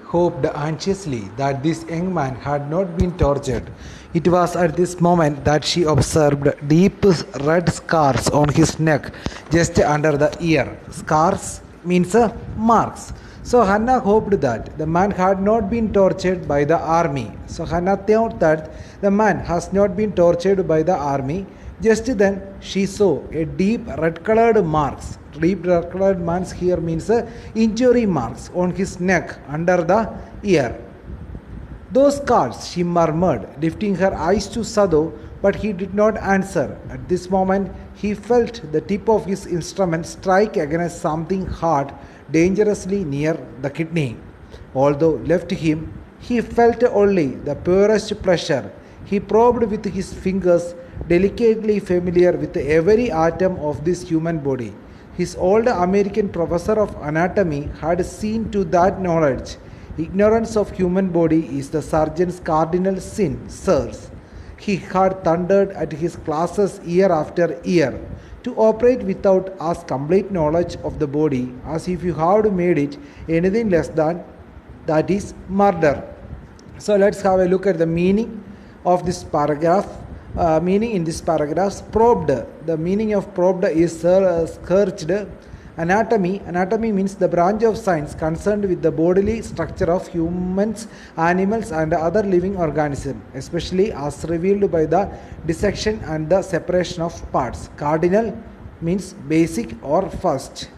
Hoped anxiously that this young man had not been tortured. It was at this moment that she observed deep red scars on his neck just under the ear. Scars means marks. So Hannah hoped that the man had not been tortured by the army. So Hannah thought that the man has not been tortured by the army. Just then she saw a deep red colored marks. Deep red colored marks here means injury marks on his neck under the ear. Those scars, she murmured, lifting her eyes to Sadhu, but he did not answer. At this moment, he felt the tip of his instrument strike against something hard, dangerously near the kidney. Although left to him, he felt only the purest pleasure. He probed with his fingers, delicately familiar with every atom of this human body. His old American professor of anatomy had seen to that knowledge. Ignorance of human body is the surgeon's cardinal sin, sirs. He had thundered at his classes year after year. To operate without as complete knowledge of the body as if you had made it anything less than that is murder. So let's have a look at the meaning of this paragraph. Meaning in this paragraph, probed. The meaning of probed is scourged. Anatomy means the branch of science concerned with the bodily structure of humans, animals and other living organisms, especially as revealed by the dissection and the separation of parts. Cardinal means basic or first.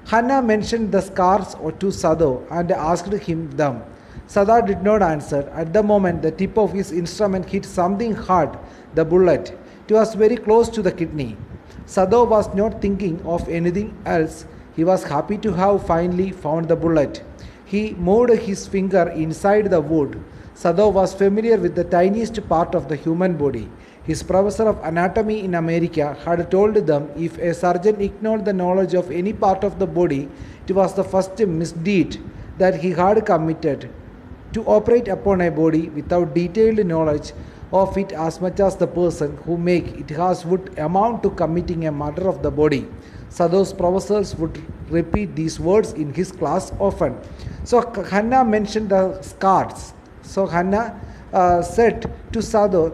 Hannah mentioned the scars to Sadhu and asked him them. Sada did not answer. At the moment, the tip of his instrument hit something hard, the bullet. It was very close to the kidney. Sada was not thinking of anything else. He was happy to have finally found the bullet. He moved his finger inside the wound. Sada was familiar with the tiniest part of the human body. His professor of anatomy in America had told them if a surgeon ignored the knowledge of any part of the body, it was the first misdeed that he had committed. To operate upon a body without detailed knowledge of it as much as the person who make it has would amount to committing a murder of the body. Sadhu's professors would repeat these words in his class often. So Hannah mentioned the scars. So Hannah said to Sadhu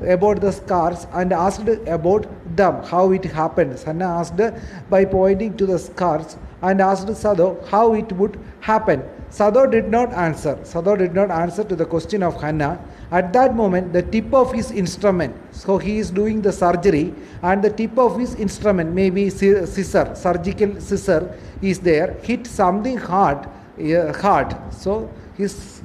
about the scars and asked about them, how it happened. Hannah asked by pointing to the scars and asked Sadhu how it would happen. Sadhu did not answer. Sadhu did not answer to the question of Hannah. At that moment, the tip of his instrument, so he is doing the surgery, and the tip of his instrument, maybe scissor, surgical scissor is there, hit something hard. So his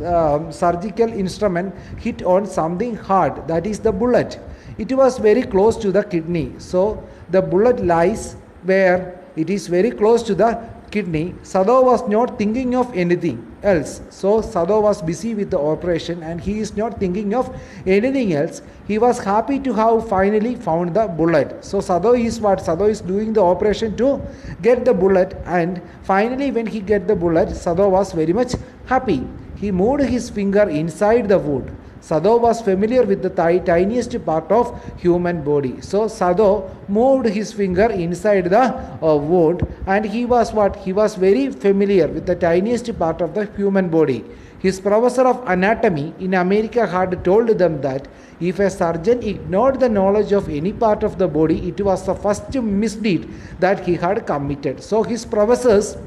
surgical instrument hit on something hard, that is the bullet. It was very close to the kidney. So the bullet lies where it is very close to the kidney. Sadhu was not thinking of anything else. So Sadhu was busy with the operation and he is not thinking of anything else. He was happy to have finally found the bullet. So Sadhu is what? Sadhu is doing the operation to get the bullet, and finally when he get the bullet, Sadhu was very much happy. He moved his finger inside the wound. Sadhu was familiar with the tiniest part of human body. So Sadhu moved his finger inside the wound, and he was what? He was very familiar with the tiniest part of the human body. His professor of anatomy in America had told them that if a surgeon ignored the knowledge of any part of the body, it was the first misdeed that he had committed. So his professors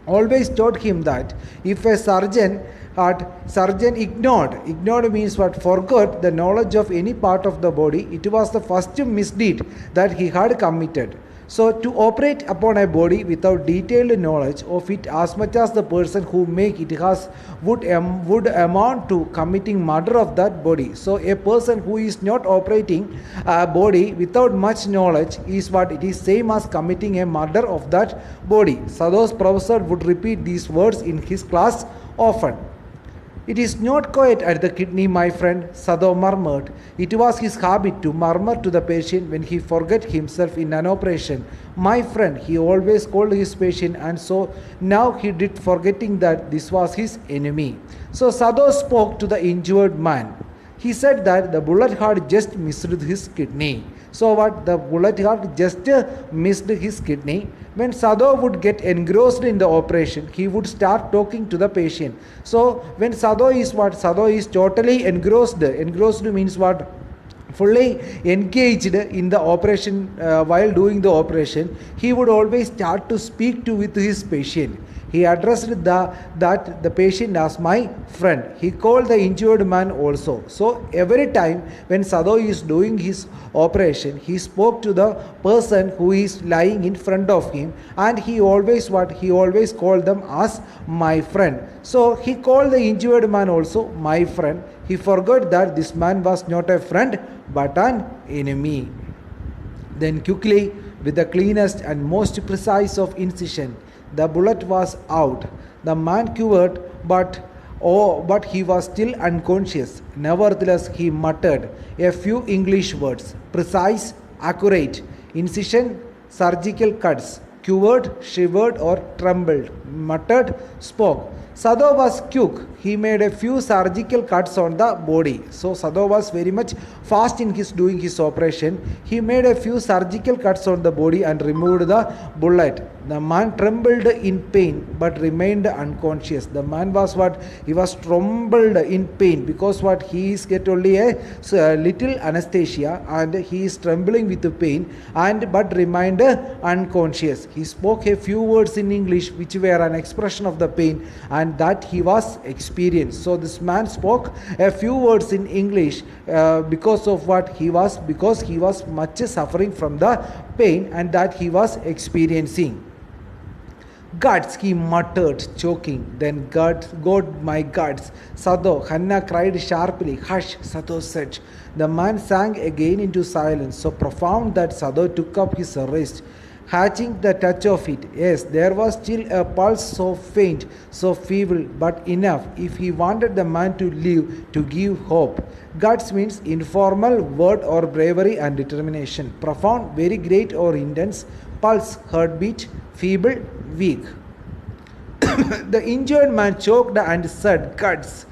always taught him that if a surgeon ignored means what? Forgot the knowledge of any part of the body, it was the first misdeed that he had committed. So to operate upon a body without detailed knowledge of it as much as the person who make it has would amount to committing murder of that body. So a person who is not operating a body without much knowledge is what? It is same as committing a murder of that body. Sadhu's professor would repeat these words in his class often. It is not quiet at the kidney, my friend, Sadhu murmured. It was his habit to murmur to the patient when he forgot himself in an operation. My friend, he always called his patient, and so now he did, forgetting that this was his enemy. So Sadhu spoke to the injured man. He said that the bullet had just missed his kidney. So what, the bullet had just missed his kidney. When Sadhu would get engrossed in the operation, he would start talking to the patient. So when Sadhu is what? Sadhu is totally engrossed. Engrossed means what? Fully engaged in the operation. While doing the operation, he would always start to speak to with his patient. He addressed that the patient as my friend. He called the injured man also. So every time when Sadhu is doing his operation, he spoke to the person who is lying in front of him, and he always what? He always called them as my friend. So he called the injured man also my friend. He forgot that this man was not a friend but an enemy. Then quickly, with the cleanest and most precise of incision, the bullet was out. The man quivered, but he was still unconscious. Nevertheless, he muttered a few English words: precise, accurate, incision, surgical cuts, quivered, shivered, or trembled, muttered, spoke. Sadhu was quick. He made a few surgical cuts on the body. So Sadhu was very much fast in his doing his operation. He made a few surgical cuts on the body and removed the bullet. The man trembled in pain but remained unconscious. The man was what? He was trembled in pain because what? He is get only a little anesthesia and he is trembling with the pain and but remained unconscious. He spoke a few words in English which were an expression of the pain and that he was experienced. So this man spoke a few words in English because of what he was, because he was much suffering from the pain and that he was experiencing. Guts, he muttered, choking. Then God, my guts. Sadhu, Hannah cried sharply. Hush, Sadhu said. The man sank again into silence, so profound that Sadhu took up his wrist, hatching the touch of it. Yes, there was still a pulse so faint, so feeble, but enough if he wanted the man to live, to give hope. Guts means informal word or bravery and determination. Profound, very great or intense. Pulse, heartbeat, feeble, weak. The injured man choked and said, Guts.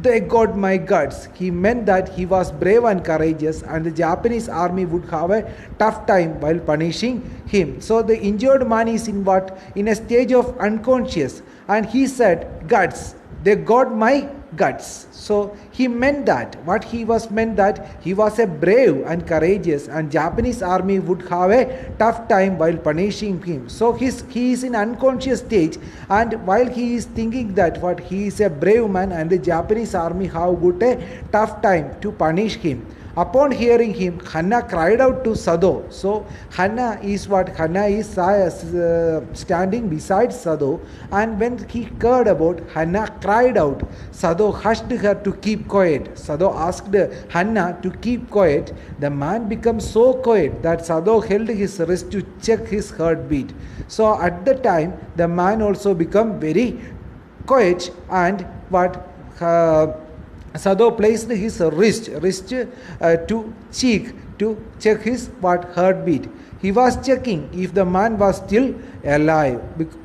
They got my guts. He meant that he was brave and courageous, and the Japanese army would have a tough time while punishing him. So the injured man is in what? In a stage of unconscious, and he said, Guts. They got my guts. So he meant that. What he was meant that he was a brave and courageous, and Japanese army would have a tough time while punishing him. So he is in unconscious stage, and while he is thinking that what he is a brave man and the Japanese army have got a tough time to punish him. Upon hearing him, Hannah cried out to Sadhu. So Hannah is what? Hannah is standing beside Sadhu, and when he heard about, Hannah cried out. Sadhu hushed her to keep quiet. Sadhu asked Hannah to keep quiet. The man became so quiet that Sadhu held his wrist to check his heartbeat. So at the time, the man also became very quiet, and what? Sadhu placed his wrist to cheek to check his what? Heartbeat. He was checking if the man was still alive.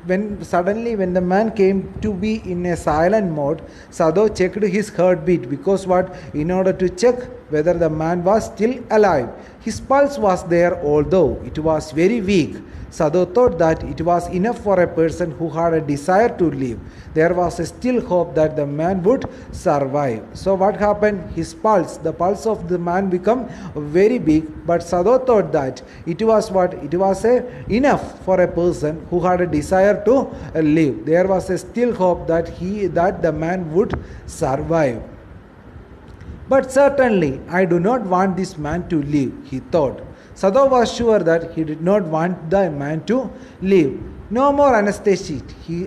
When the man came to be in a silent mode, Sadhu checked his heartbeat because what? In order to check whether the man was still alive. His pulse was there, although it was very weak. Sadhu thought that it was enough for a person who had a desire to live. There was still hope that the man would survive. So what happened? His pulse, the pulse of the man became very big, but Sadhu thought that it was what? It was enough for a person who had a desire to live. There was still hope that the man would survive. But certainly, I do not want this man to live, he thought. Sadhu was sure that he did not want the man to live. No more anesthetic, he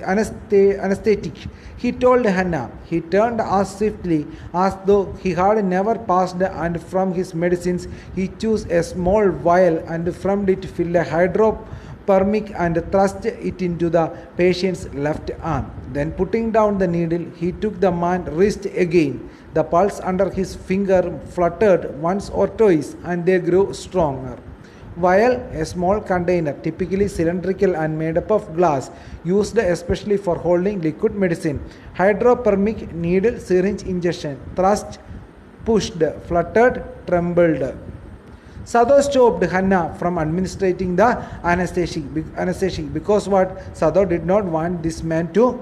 told Hannah. He turned as swiftly as though he had never passed, and from his medicines he chose a small vial and from it filled a hypodermic and thrust it into the patient's left arm. Then putting down the needle, he took the man's wrist again. The pulse under his finger fluttered once or twice, and they grew stronger. Vial, a small container, typically cylindrical and made up of glass, used especially for holding liquid medicine. Hypodermic needle, syringe injection. Thrust, pushed, fluttered, trembled. Sado stopped Hannah from administering the anesthetic because what? Sado did not want this man to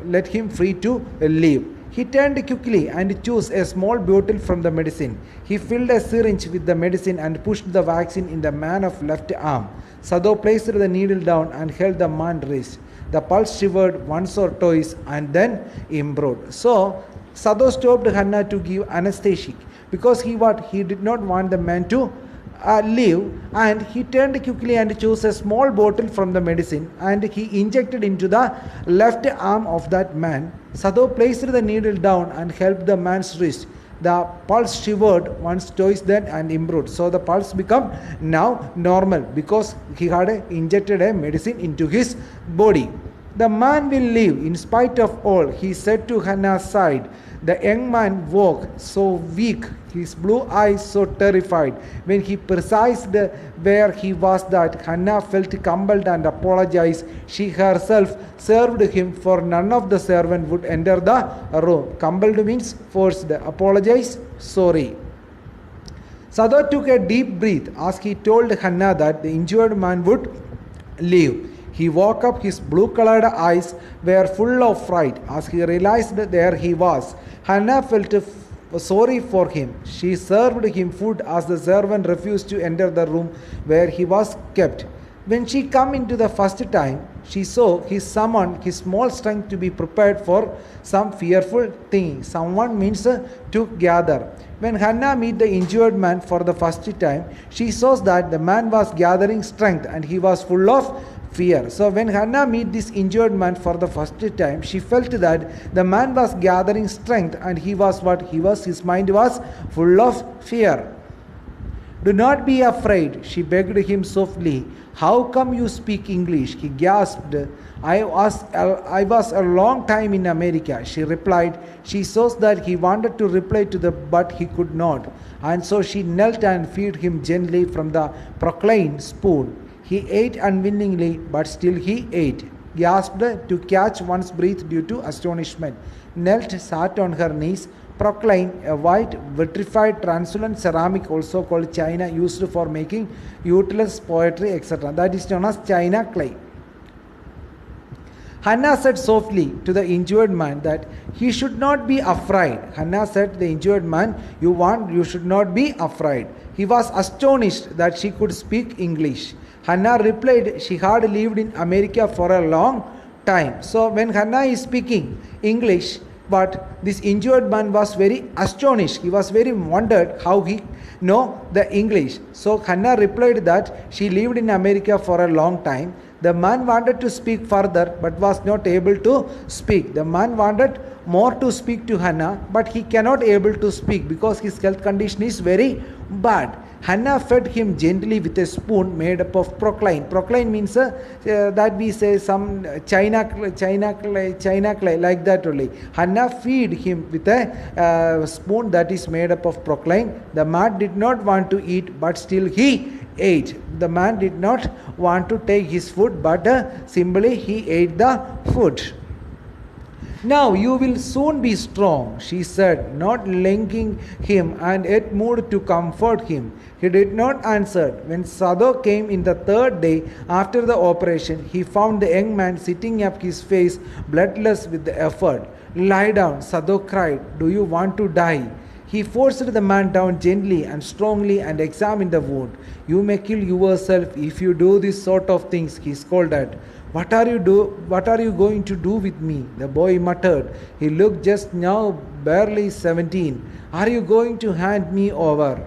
let him free to leave. He turned quickly and chose a small bottle from the medicine. He filled a syringe with the medicine and pushed the vaccine in the man's left arm. Sado placed the needle down and held the man's wrist. The pulse shivered once or twice and then improved. So Sado stopped Hannah to give anesthetic because he did not want the man to leave, and he turned quickly and chose a small bottle from the medicine and he injected into the left arm of that man. Sado placed the needle down and helped the man's wrist. The pulse shivered once, twice, then and improved. So the pulse become now normal because he had injected a medicine into his body. The man will live in spite of all, he said to Hannah's side. The young man woke so weak, his blue eyes so terrified. When he precised where he was that Hannah felt compelled and apologized. She herself served him, for none of the servants would enter the room. Compelled means forced. Apologize, sorry. Sado took a deep breath as he told Hannah that the injured man would leave. He woke up, his blue-colored eyes were full of fright as he realized there he was. Hannah felt sorry for him. She served him food as the servant refused to enter the room where he was kept. When she came into the first time, she saw he summoned his small strength to be prepared for some fearful thing. Someone means to gather. When Hannah met the injured man for the first time, she saw that the man was gathering strength and he was full of fear. So when Hannah met this injured man for the first time, she felt that the man was gathering strength and he was what? His mind was full of fear. Do not be afraid, she begged him softly. How come you speak English? He gasped. I was a long time in America, she replied. She saw that he wanted to reply to but he could not. And so she knelt and fed him gently from the proclaimed spoon. He ate unwillingly, but still he ate. Gasped to catch one's breath due to astonishment. Knelt, sat on her knees. Proclaim, a white vitrified translucent ceramic also called china, used for making useless poetry, etc. That is known as china clay. Hannah said softly to the injured man that he should not be afraid. Hannah said to the injured man, you should not be afraid. He was astonished that she could speak English. Hannah replied she had lived in America for a long time. So when Hannah is speaking English, but this injured man was very astonished. He was very wondered how he know the English. So Hannah replied that she lived in America for a long time. The man wanted to speak further but was not able to speak. The man wanted more to speak to Hannah, but he cannot able to speak because his health condition is very bad. Hannah fed him gently with a spoon made up of proclaim. Proclaim means that we say some china clay like that only. Hannah feed him with a spoon that is made up of proclaim. The man did not want to eat, but still he ate. The man did not want to take his food, but simply he ate the food. Now you will soon be strong, she said, not linking him and yet moved to comfort him. He did not answer. When Sado came in the third day after the operation, he found the young man sitting up, his face bloodless with the effort. Lie down, Sado cried. Do you want to die? He forced the man down gently and strongly and examined the wound. You may kill yourself if you do this sort of things, he scolded. What are you going to do with me? The boy muttered. He looked just now barely 17. Are you going to hand me over?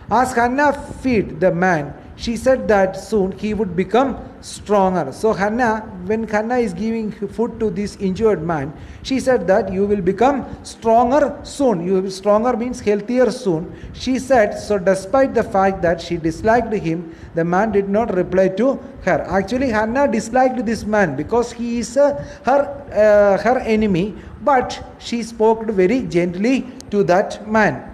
As Hannah fed the man, she said that soon he would become stronger. So when Hannah is giving food to this injured man, she said that you will become stronger soon. You will be stronger means healthier soon. She said, so despite the fact that she disliked him, the man did not reply to her. Actually, Hannah disliked this man because he is her enemy, but she spoke very gently to that man.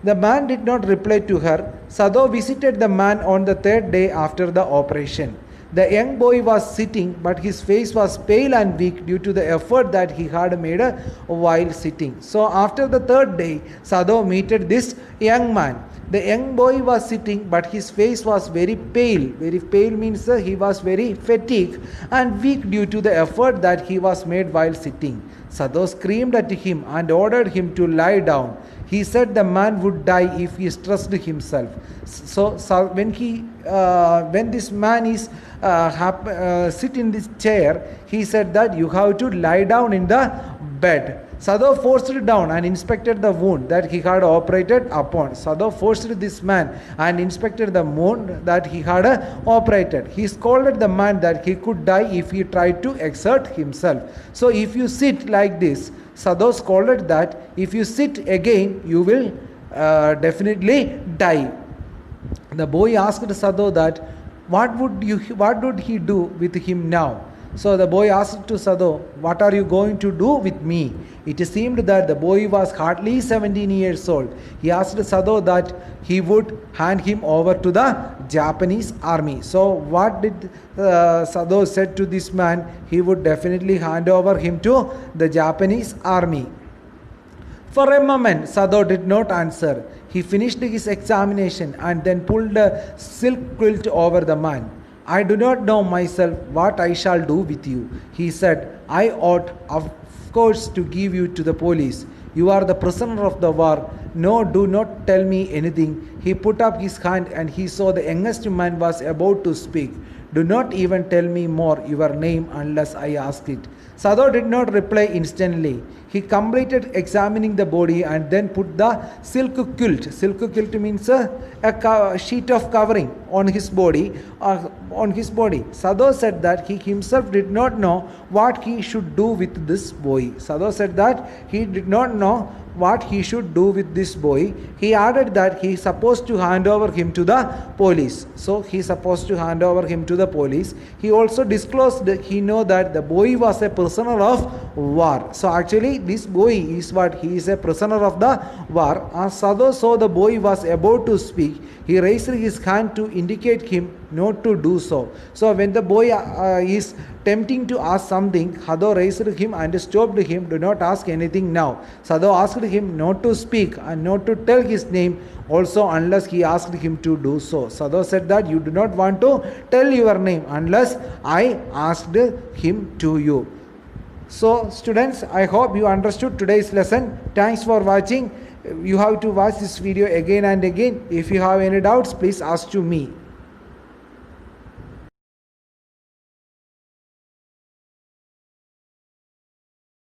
The man did not reply to her. Sado visited the man on the third day after the operation. The young boy was sitting, but his face was pale and weak due to the effort that he had made while sitting. So after the third day, Sadhu meted this young man. The young boy was sitting, but his face was very pale. Very pale means he was very fatigued and weak due to the effort that he was made while sitting. Sadhu screamed at him and ordered him to lie down. He said the man would die if he stressed himself. So when this man is sit in this chair, he said that you have to lie down in the bed. Sadhu forced it down and inspected the wound that he had operated upon. Sadhu forced this man and inspected the wound that he had operated. He scolded the man that he could die if he tried to exert himself. So if you sit like this, Sadhu scolded that if you sit again, you will definitely die. The boy asked Sadhu that what would he do with him now? So the boy asked to Sadhu, what are you going to do with me? It seemed that the boy was hardly 17 years old. He asked Sadhu that he would hand him over to the Japanese army. So what did Sadhu said to this man? He would definitely hand over him to the Japanese army. For a moment, Sadhu did not answer. He finished his examination and then pulled a silk quilt over the man. I do not know myself what I shall do with you, he said. I ought, of course, to give you to the police. You are the prisoner of the war. No, do not tell me anything. He put up his hand and he saw the youngest man was about to speak. Do not even tell me more your name unless I ask it. Sadhu did not reply instantly. He completed examining the body and then put the silk quilt. Silk quilt means a sheet of covering on his body. Sadhu said that he himself did not know what he should do with this boy. Sadhu said that he did not know what he should do with this boy. He added that he is supposed to hand over him to the police. So he is supposed to hand over him to the police. He also disclosed that he know that the boy was a prisoner of war. So actually this boy is what? He is a prisoner of the war. As Sadhu saw the boy was about to speak, he raised his hand to indicate him not to do so. So when the boy is tempting to ask something, Sadhu raised him and stopped him. Do not ask anything now. Sadhu asked him not to speak and not to tell his name also unless he asked him to do so. Sadhu said that you do not want to tell your name unless I asked him to you. So students, I hope you understood today's lesson. Thanks for watching. You have to watch this video again and again. If you have any doubts, please ask to me.